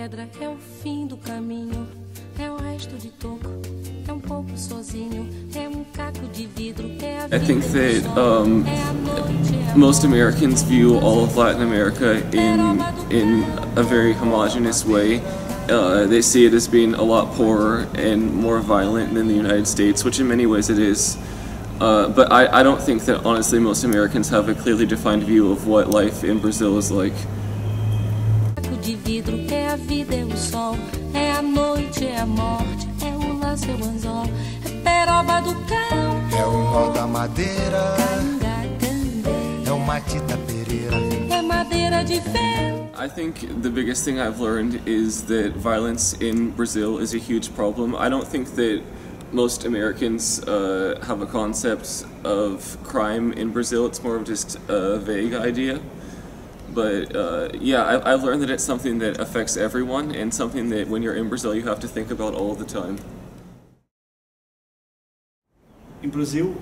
pedra, é o fim do caminho, é o resto de toco, é pouco sozinho, é caco de vidro, é a vida. I think that most Americans view all of Latin America in a very homogeneous way. They see it as being a lot poorer and more violent than the United States, which in many ways it is. But I don't think that, honestly, most Americans have a clearly defined view of what life in Brazil is like. De vidro, é a vida, é o sol, é a noite, é a morte, é o laço, é o anzol, é peroba do cão, é o nó da madeira, é o matita pereira, é madeira de ferro. I think the biggest thing I've learned is that violence in Brazil is a huge problem. I don't think that most Americans have a concept of crime in Brazil. It's more of just a vague idea. But yeah, I've learned that it's something that affects everyone and something that when you're in Brazil you have to think about all the time. In Brazil,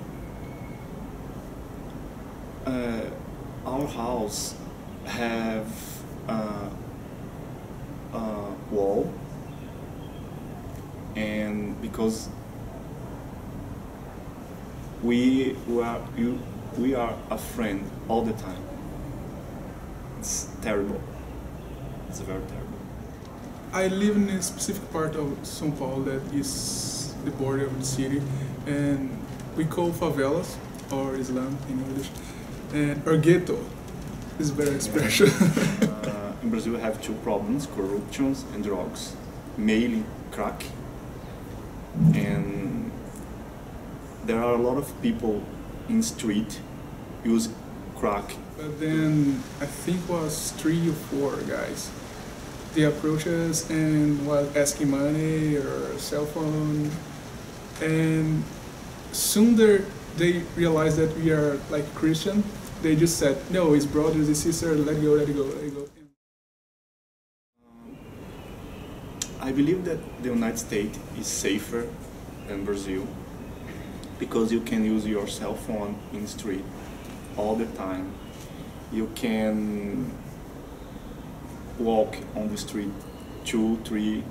our house have a wall, and because we are a friend all the time. It's terrible. It's very terrible. I live in a specific part of São Paulo that is the border of the city, and we call favelas, or Islam in English, and or ghetto is a better expression. In Brazil we have two problems, corruption and drugs, mainly crack. And there are a lot of people in the street use crack. But then I think it was 3 or 4 guys. They approached us and was asking money or cell phone, and soon they realized that we are like Christian. They just said, "No, it's brothers, it's sisters. Let it go, let it go, let it go." I believe that the United States is safer than Brazil because you can use your cell phone in the street all the time. You can walk on the street 2, 3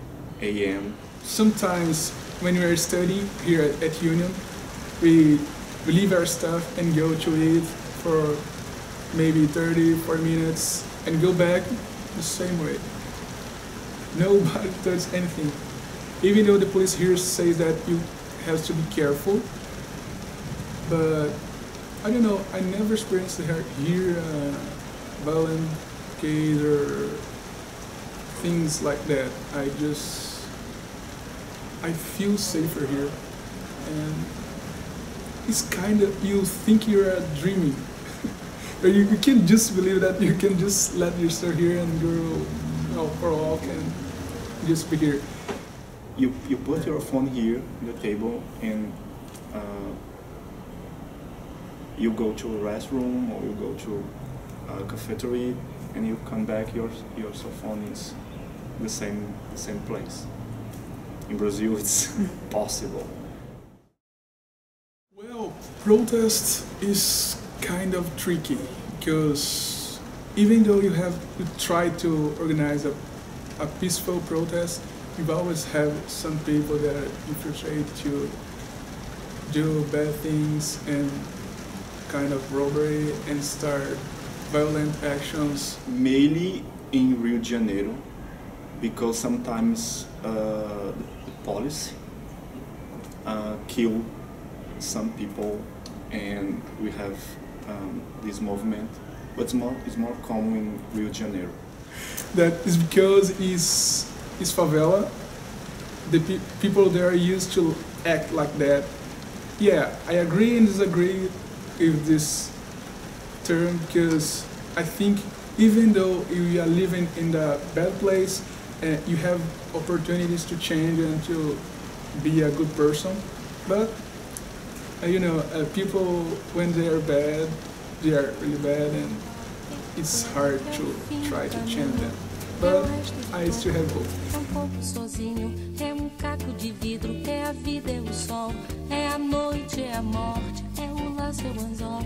a.m. Sometimes when we are studying here at Union, we leave our stuff and go to eat for maybe 30, 40 minutes and go back the same way. Nobody does anything. Even though the police here says that you have to be careful, but I don't know, I never experienced here violent case or things like that. I feel safer here, and it's kind of, you think you're dreaming. Or you can't just believe that you can just let yourself here and go for a walk and just be here. You put your phone here on the table and you go to a restroom or you go to a cafeteria and you come back, your cell phone is the same place. In Brazil it's possible. Well, protest is kind of tricky because even though you try to organize a peaceful protest, you always have some people that infiltrate to do bad things and kind of robbery and start violent actions. Mainly in Rio de Janeiro, because sometimes the police kill some people, and we have this movement, but it's more common in Rio de Janeiro. That is because it's favela. The people there are used to act like that. Yeah, I agree and disagree with this term because I think even though you are living in the bad place, you have opportunities to change and to be a good person. But people, when they are bad, they are really bad, and it's hard to try to change them. But I still have hope. É pouco sozinho, é caco de vidro, é a vida, é o sol, é a noite, é a morte, é o laço, é o anzol.